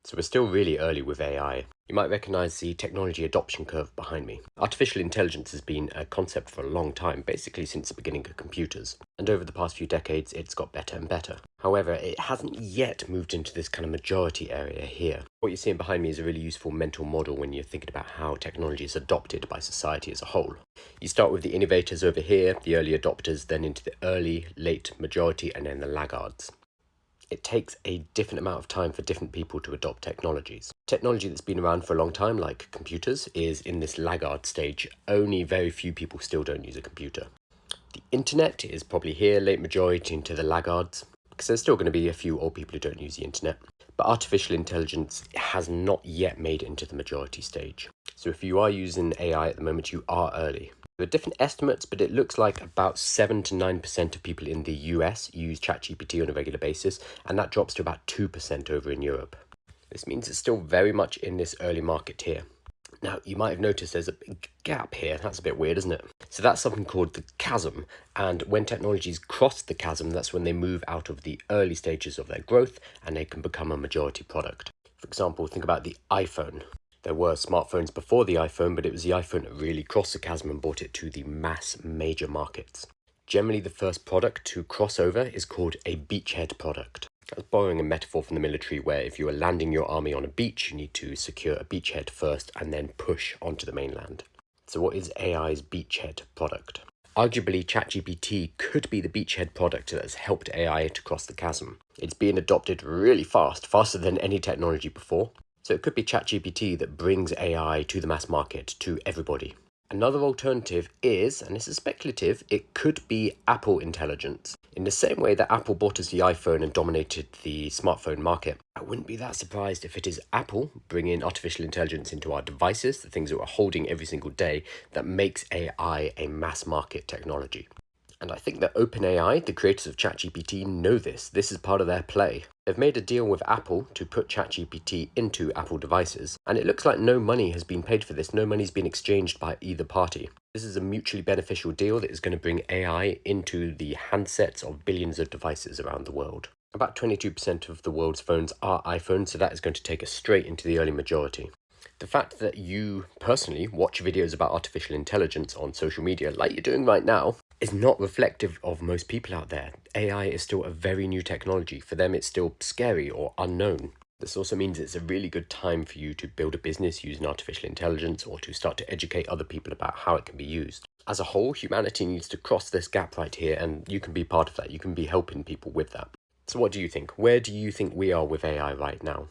So we're still really early with AI. You might recognize the technology adoption curve behind me. Artificial intelligence has been a concept for a long time, basically since the beginning of computers. And over the past few decades, it's got better and better. However, it hasn't yet moved into this kind of majority area here. What you're seeing behind me is a really useful mental model when you're thinking about how technology is adopted by society as a whole. You start with the innovators over here, the early adopters, then into the early, late majority, and then the laggards. It takes a different amount of time for different people to adopt technologies. Technology that's been around for a long time, like computers, is in this laggard stage. Only very few people still don't use a computer. The internet is probably here, late majority into the laggards, because there's still going to be a few old people who don't use the internet. But artificial intelligence has not yet made it into the majority stage. So if you are using AI at the moment, you are early. There are different estimates, but it looks like about 7 to 9% of people in the US use ChatGPT on a regular basis, and that drops to about 2% over in Europe. This means it's still very much in this early market here. Now, you might have noticed there's a big gap here. That's a bit weird, isn't it? So that's something called the chasm. And when technologies cross the chasm, that's when they move out of the early stages of their growth and they can become a majority product. For example, think about the iPhone. There were smartphones before the iPhone, but it was the iPhone that really crossed the chasm and brought it to the mass major markets. Generally, the first product to cross over is called a beachhead product. That's borrowing a metaphor from the military where if you are landing your army on a beach, you need to secure a beachhead first and then push onto the mainland. So what is AI's beachhead product? Arguably, ChatGPT could be the beachhead product that has helped AI to cross the chasm. It's being adopted really fast, faster than any technology before. So it could be ChatGPT that brings AI to the mass market, to everybody. Another alternative is, and this is speculative, it could be Apple intelligence. In the same way that Apple bought us the iPhone and dominated the smartphone market, I wouldn't be that surprised if it is Apple bringing artificial intelligence into our devices, the things that we're holding every single day, that makes AI a mass market technology. And I think that OpenAI, the creators of ChatGPT, know this. This is part of their play. They've made a deal with Apple to put ChatGPT into Apple devices, and it looks like no money has been paid for this. No money's been exchanged by either party. This is a mutually beneficial deal that is going to bring AI into the handsets of billions of devices around the world. About 22% of the world's phones are iPhones, so that is going to take us straight into the early majority. The fact that you personally watch videos about artificial intelligence on social media, like you're doing right now, is not reflective of most people out there. AI is still a very new technology. For them, it's still scary or unknown. This also means it's a really good time for you to build a business using artificial intelligence or to start to educate other people about how it can be used. As a whole, humanity needs to cross this gap right here, and you can be part of that. You can be helping people with that. So what do you think? Where do you think we are with AI right now?